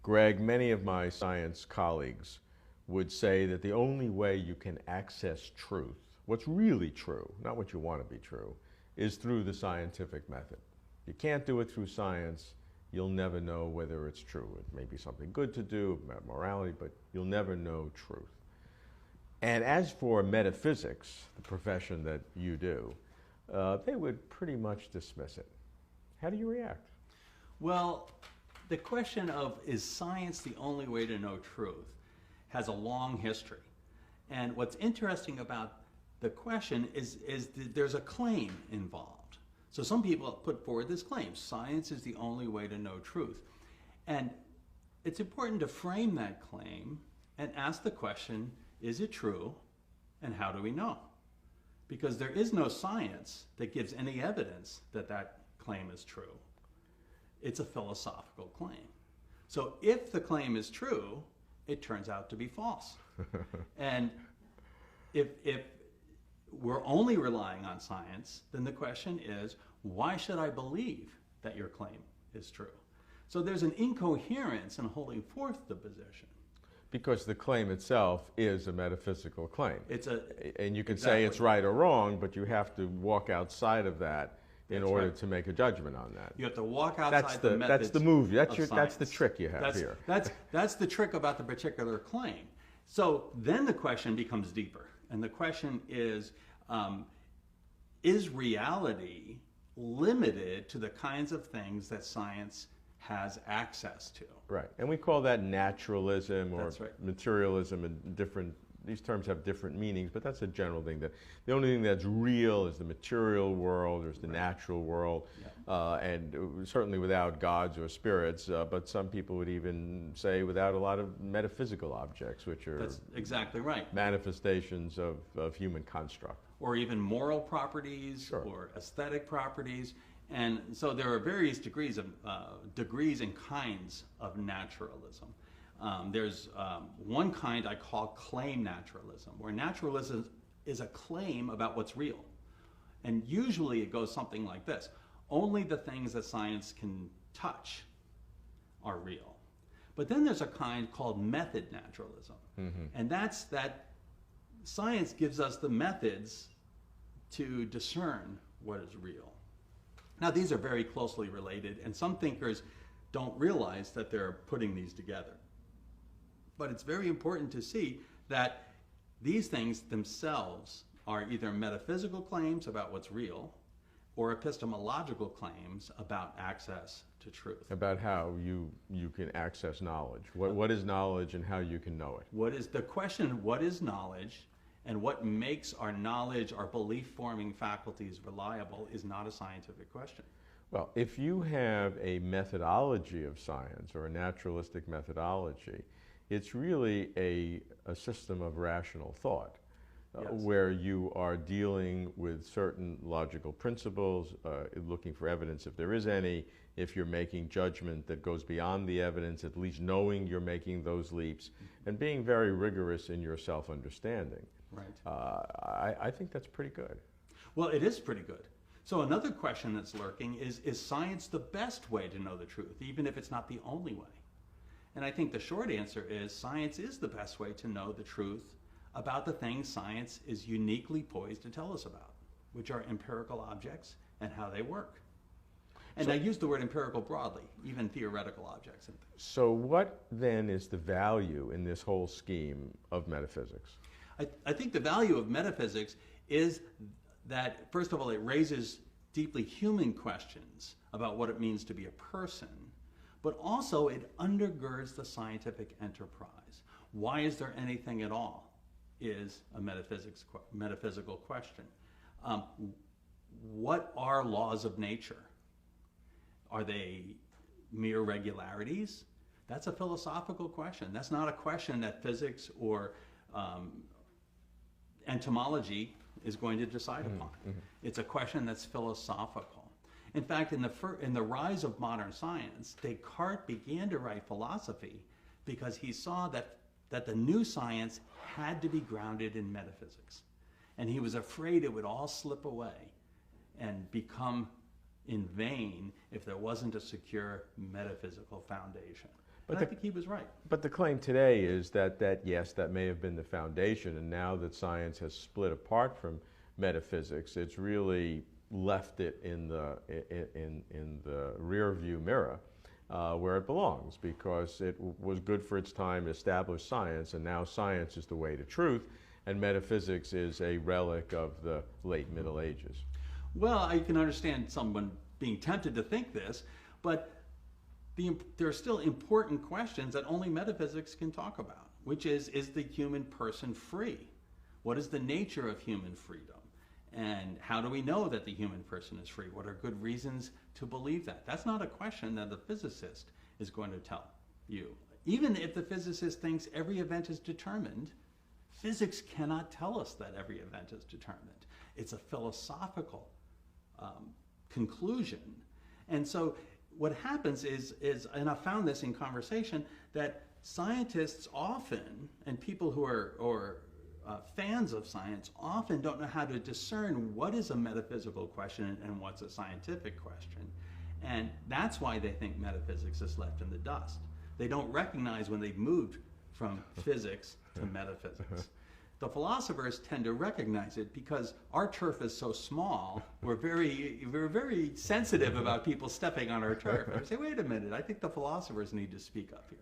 Greg, many of my science colleagues would say that the only way you can access truth, what's really true, not what you want to be true, is through the scientific method. You can't do it through science, you'll never know whether it's true. It may be something good to do, morality, but you'll never know truth. And as for metaphysics, the profession that you do, they would pretty much dismiss it. How do you react? Well, the question of is science the only way to know truth has a long history. And what's interesting about the question is that there's a claim involved. So some people put forward this claim, science is the only way to know truth. And it's important to frame that claim and ask the question, is it true, and how do we know? Because there is no science that gives any evidence that that claim is true. It's a philosophical claim. So if the claim is true, it turns out to be false. And if we're only relying on science, then the question is, why should I believe that your claim is true? So there's an incoherence in holding forth the position. Because the claim itself is a metaphysical claim. And you can exactly. say it's right or wrong, but you have to walk outside of that in order to make a judgment on that. You have to walk outside the methods. That's the movie. That's the trick you have here. That's the trick about the particular claim. So then the question becomes deeper, and the question is reality limited to the kinds of things that science has access to? Right, and we call that naturalism or right. materialism, and these terms have different meanings, but that's a general thing. That the only thing that's real is the material world, there's the right. natural world, yeah. And certainly without gods or spirits, but some people would even say without a lot of metaphysical objects, which are that's exactly right. manifestations of human construct. Or even moral properties, sure. or aesthetic properties. And so there are various degrees and kinds of naturalism. There's one kind I call claim naturalism, where naturalism is a claim about what's real. And usually it goes something like this. Only the things that science can touch are real. But then there's a kind called method naturalism. Mm-hmm. And that's that science gives us the methods to discern what is real. Now, these are very closely related, and some thinkers don't realize that they're putting these together. But it's very important to see that these things themselves are either metaphysical claims about what's real or epistemological claims about access to truth. About how you can access knowledge. What is knowledge and how you can know it? What is the question, what is knowledge? And what makes our knowledge, our belief-forming faculties reliable is not a scientific question. Well, if you have a methodology of science or a naturalistic methodology, it's really a system of rational thought, yes. Where you are dealing with certain logical principles, looking for evidence if there is any, if you're making judgment that goes beyond the evidence, at least knowing you're making those leaps, and being very rigorous in your self-understanding. Right. I think that's pretty good. Well, it is pretty good. So another question that's lurking is science the best way to know the truth, even if it's not the only way? And I think the short answer is science is the best way to know the truth about the things science is uniquely poised to tell us about, which are empirical objects and how they work. And I use the word empirical broadly, even theoretical objects. So what then is the value in this whole scheme of metaphysics? I think the value of metaphysics is that, first of all, it raises deeply human questions about what it means to be a person, but also it undergirds the scientific enterprise. Why is there anything at all is a metaphysical question. What are laws of nature? Are they mere regularities? That's a philosophical question. That's not a question that physics or entomology is going to decide upon. Mm-hmm. It's a question that's philosophical. In fact, in the rise of modern science, Descartes began to write philosophy because he saw that the new science had to be grounded in metaphysics. And he was afraid it would all slip away and become in vain if there wasn't a secure metaphysical foundation. And I think he was right. But the claim today is that yes, that may have been the foundation, and now that science has split apart from metaphysics, it's really left it in the rear view mirror where it belongs, because it was good for its time, established science, and now science is the way to truth, and metaphysics is a relic of the late Middle Ages. Well, I can understand someone being tempted to think this, but there are still important questions that only metaphysics can talk about, which is the human person free? What is the nature of human freedom? And how do we know that the human person is free? What are good reasons to believe that? That's not a question that the physicist is going to tell you. Even if the physicist thinks every event is determined, physics cannot tell us that every event is determined. It's a philosophical conclusion. And so what happens is, and I found this in conversation, that scientists often, and people who are fans of science, often don't know how to discern what is a metaphysical question and what's a scientific question. And that's why they think metaphysics is left in the dust. They don't recognize when they've moved from physics to metaphysics. The philosophers tend to recognize it because our turf is so small. We're very sensitive about people stepping on our turf. And we say, wait a minute, I think the philosophers need to speak up here.